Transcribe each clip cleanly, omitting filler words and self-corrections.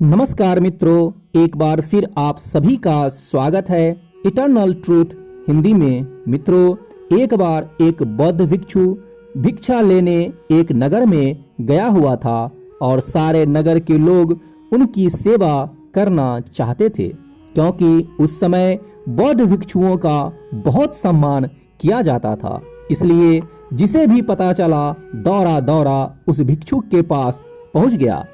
नमस्कार मित्रों, एक बार फिर आप सभी का स्वागत है इटर्नल ट्रूथ हिंदी में। मित्रों, एक बार एक बौद्ध भिक्षु भिक्षा लेने एक नगर में गया हुआ था और सारे नगर के लोग उनकी सेवा करना चाहते थे, क्योंकि उस समय बौद्ध भिक्षुओं का बहुत सम्मान किया जाता था। इसलिए जिसे भी पता चला दौड़ा दौड़ा उस भिक्षुक के पास पहुंच गया।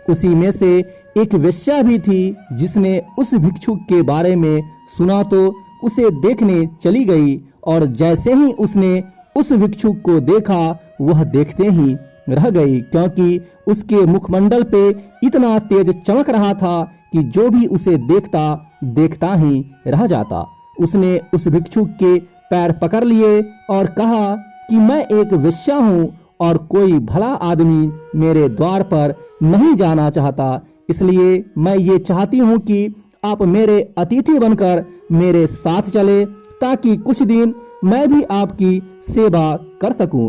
उसी में से एक वेश्या भी थी जिसने उस भिक्षुक के बारे में सुना तो उसे देखने चली गई, और जैसे ही उसने उस भिक्षुक को देखा वह देखते ही रह गई, क्योंकि उसके मुखमंडल पे इतना तेज चमक रहा था कि जो भी उसे देखता देखता ही रह जाता। उसने उस भिक्षुक के पैर पकड़ लिए और कहा कि मैं एक वेश्या हूँ और कोई भला आदमी मेरे द्वार पर नहीं जाना चाहता, इसलिए मैं ये चाहती हूँ कि आप मेरे अतिथि बनकर मेरे साथ चले, ताकि कुछ दिन मैं भी आपकी सेवा कर सकूं,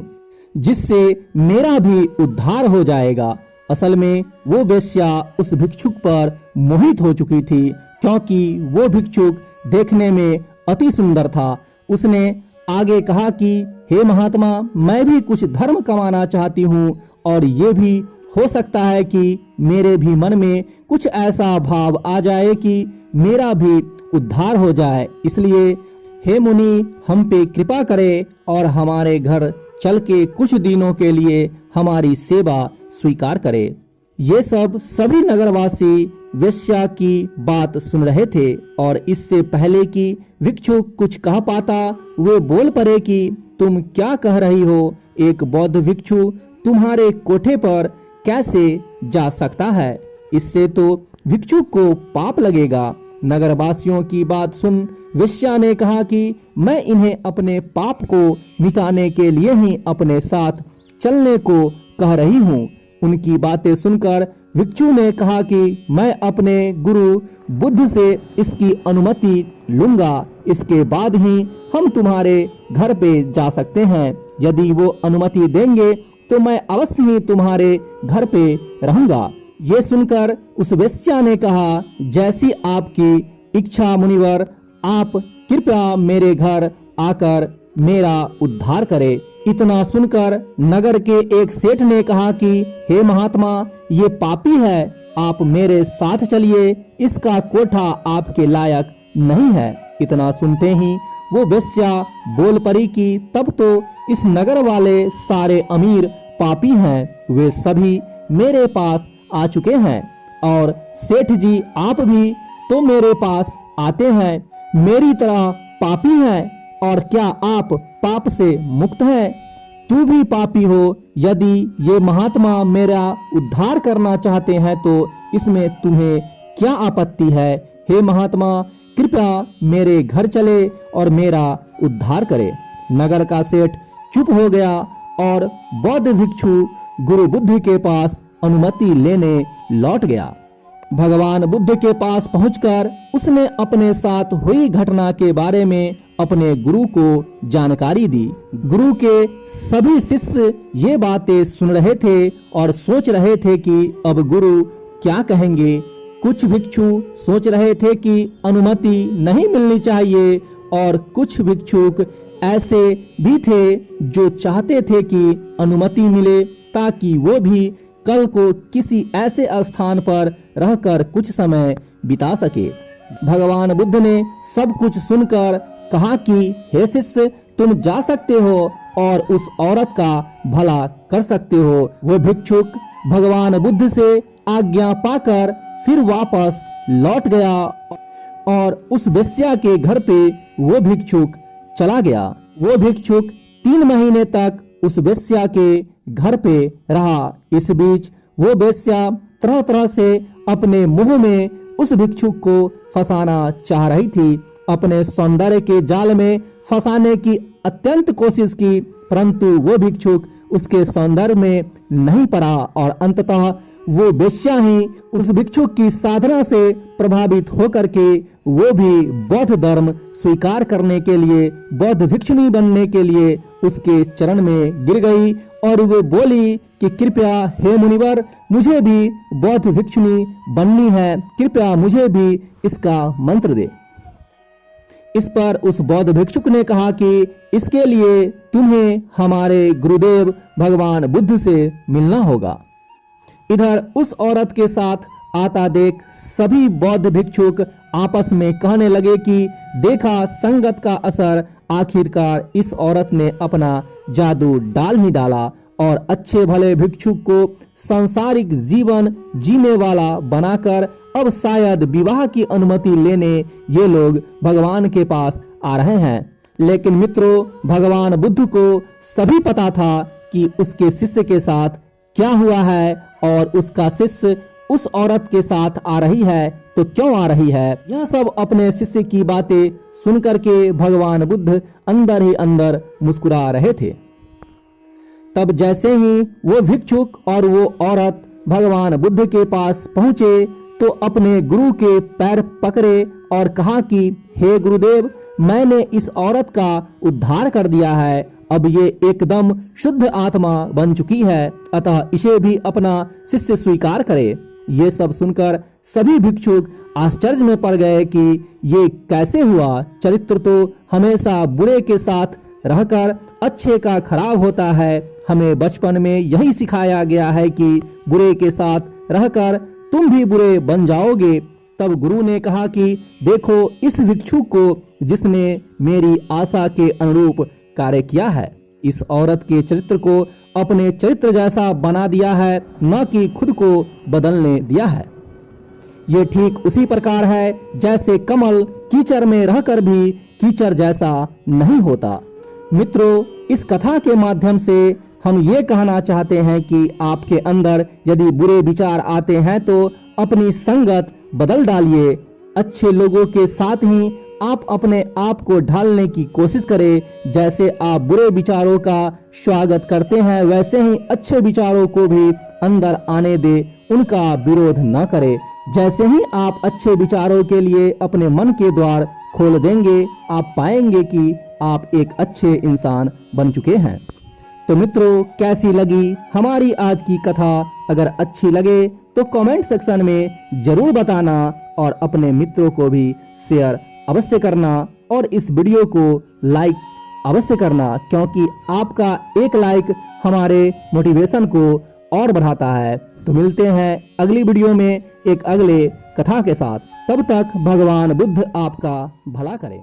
जिससे मेरा भी उद्धार हो जाएगा। असल में वो वेश्या उस भिक्षुक पर मोहित हो चुकी थी, क्योंकि वो भिक्षुक देखने में अति सुंदर था। उसने आगे कहा कि हे महात्मा, मैं भी कुछ धर्म कमाना चाहती हूँ, और ये भी हो सकता है कि मेरे भी मन में कुछ ऐसा भाव आ जाए कि मेरा भी उद्धार हो जाए। इसलिए हे मुनि, हम पे कृपा करे और हमारे घर चल के कुछ दिनों के लिए हमारी सेवा स्वीकार करे। ये सब सभी नगरवासी वेश्या की बात सुन रहे थे, और इससे पहले कि भिक्षुक कुछ कह पाता वे बोल पड़े कि तुम क्या कह रही हो? एक बौद्ध भिक्षु तुम्हारे कोठे पर कैसे जा सकता है? इससे तो भिक्षुक को पाप लगेगा। नगरवासियों की बात सुन वेश्या ने कहा कि मैं इन्हें अपने पाप को मिटाने के लिए ही अपने साथ चलने को कह रही हूँ। उनकी बातें सुनकर भिक्षु ने कहा कि मैं अपने गुरु बुद्ध से इसकी अनुमति लूंगा, इसके बाद ही हम तुम्हारे घर पे जा सकते हैं। यदि वो अनुमति देंगे तो मैं अवश्य ही तुम्हारे घर पे रहूंगा। ये सुनकर उस वेश्या ने कहा, जैसी आपकी इच्छा मुनिवर, आप कृपया मेरे घर आकर मेरा उद्धार करे। इतना सुनकर नगर के एक सेठ ने कहा कि हे महात्मा, ये पापी है, आप मेरे साथ चलिए, इसका कोठा आपके लायक नहीं है। इतना सुनते ही वो वेश्या बोल पड़ी कि तब तो इस नगर वाले सारे अमीर पापी हैं, वे सभी मेरे पास आ चुके हैं, और सेठ जी आप भी तो मेरे पास आते हैं, मेरी तरह पापी हैं, और क्या आप पाप से मुक्त हैं? तू भी पापी हो। यदि ये महात्मा मेरा उद्धार करना चाहते हैं तो इसमें तुम्हें क्या आपत्ति है? हे महात्मा, कृपया मेरे घर चले और मेरा उद्धार करे। नगर का सेठ चुप हो गया और बौद्ध भिक्षु गुरु बुद्ध के पास अनुमति लेने लौट गया। भगवान बुद्ध के पास पहुंचकर उसने अपने साथ हुई घटना के बारे में अपने गुरु को जानकारी दी। गुरु के सभी शिष्य ये बातें सुन रहे थे और सोच रहे थे कि अब गुरु क्या कहेंगे। कुछ भिक्षु सोच रहे थे कि अनुमति नहीं मिलनी चाहिए, और कुछ भिक्षुक ऐसे भी थे जो चाहते थे कि अनुमति मिले, ताकि वो भी कल को किसी ऐसे स्थान पर रहकर कुछ समय बिता सके। भगवान बुद्ध ने सब कुछ सुनकर कहा कि हे शिष्य, तुम जा सकते हो और उस औरत का भला कर सकते हो। वो भिक्षुक भगवान बुद्ध से आज्ञा पाकर फिर वापस लौट गया, और उस वेश्या के घर पे वो भिक्षुक चला गया। वो भिक्षुक 3 महीने तक उस वेश्या के घर पे रहा। इस बीच वो वेश्या तरह तरह से अपने मुंह में उस भिक्षुक को फंसाना चाह रही थी। अपने सौंदर्य के जाल में फंसाने की अत्यंत कोशिश की, परंतु वो भिक्षुक उसके सौंदर्य में नहीं पड़ा, और अंततः वो वेश्या ही उस भिक्षुक की साधना से प्रभावित होकर के वो भी बौद्ध धर्म स्वीकार करने के लिए, बौद्ध भिक्षुणी बनने के लिए उसके चरण में गिर गई और वे बोली कि कृपया हे मुनिवर, मुझे भी बौद्ध भिक्षुनी बननी है, कृपया मुझे भी इसका मंत्र दे। इस पर उस बौद्ध भिक्षुक ने कहा कि इसके लिए तुम्हें हमारे गुरुदेव भगवान बुद्ध से मिलना होगा। इधर उस औरत के साथ आता देख सभी बौद्ध भिक्षुक आपस में कहने लगे कि देखा, संगत का असर, आखिरकार इस औरत ने अपना जादू डाल ही डाला और अच्छे भले भिक्षुक को सांसारिक जीवन जीने वाला बनाकर अब शायद विवाह की अनुमति लेने ये लोग भगवान के पास आ रहे हैं। लेकिन मित्रों, भगवान बुद्ध को सभी पता था कि उसके शिष्य के साथ क्या हुआ है और उसका शिष्य उस औरत के साथ आ रही है तो क्यों आ रही है। यह सब अपने शिष्य की बातें सुनकर के भगवान बुद्ध अंदर ही अंदर मुस्कुरा रहे थे। तब जैसे ही वो भिक्षुक और वो औरत भगवान बुद्ध के पास पहुंचे तो अपने गुरु के पैर पकड़े और कहा कि हे गुरुदेव, मैंने इस औरत का उद्धार कर दिया है, अब ये एकदम शुद्ध आत्मा बन चुकी है, अतः इसे भी अपना शिष्य स्वीकार करे। ये सब सुनकर सभी भिक्षुक आश्चर्य में पड़ गए कि ये कैसे हुआ। चरित्र तो हमेशा बुरे के साथ रहकर अच्छे का खराब होता है। हमें बचपन में यही सिखाया गया है कि बुरे के साथ रहकर तुम भी बुरे बन जाओगे। तब गुरु ने कहा कि देखो, इस भिक्षुक को जिसने मेरी आशा के अनुरूप कार्य किया है, इस औरत के चरित्र को अपने चरित्र जैसा बना दिया है, न कि खुद को बदलने दिया है। ये ठीक उसी प्रकार है जैसे कमल कीचड़ में रहकर भी कीचड़ जैसा नहीं होता। मित्रों, इस कथा के माध्यम से हम ये कहना चाहते हैं कि आपके अंदर यदि बुरे विचार आते हैं तो अपनी संगत बदल डालिए। अच्छे लोगों के साथ ही आप अपने आप को ढालने की कोशिश करें। जैसे आप बुरे विचारों का स्वागत करते हैं, वैसे ही अच्छे विचारों को भी अंदर आने दे, उनका विरोध न करें। जैसे ही आप अच्छे विचारों के लिए अपने मन के द्वार खोल देंगे, आप पाएंगे कि आप एक अच्छे इंसान बन चुके हैं। तो मित्रों, कैसी लगी हमारी आज की कथा? अगर अच्छी लगे तो कमेंट सेक्शन में जरूर बताना और अपने मित्रों को भी शेयर अवश्य करना और इस वीडियो को लाइक अवश्य करना, क्योंकि आपका एक लाइक हमारे मोटिवेशन को और बढ़ाता है। तो मिलते हैं अगली वीडियो में एक अगले कथा के साथ। तब तक भगवान बुद्ध आपका भला करे।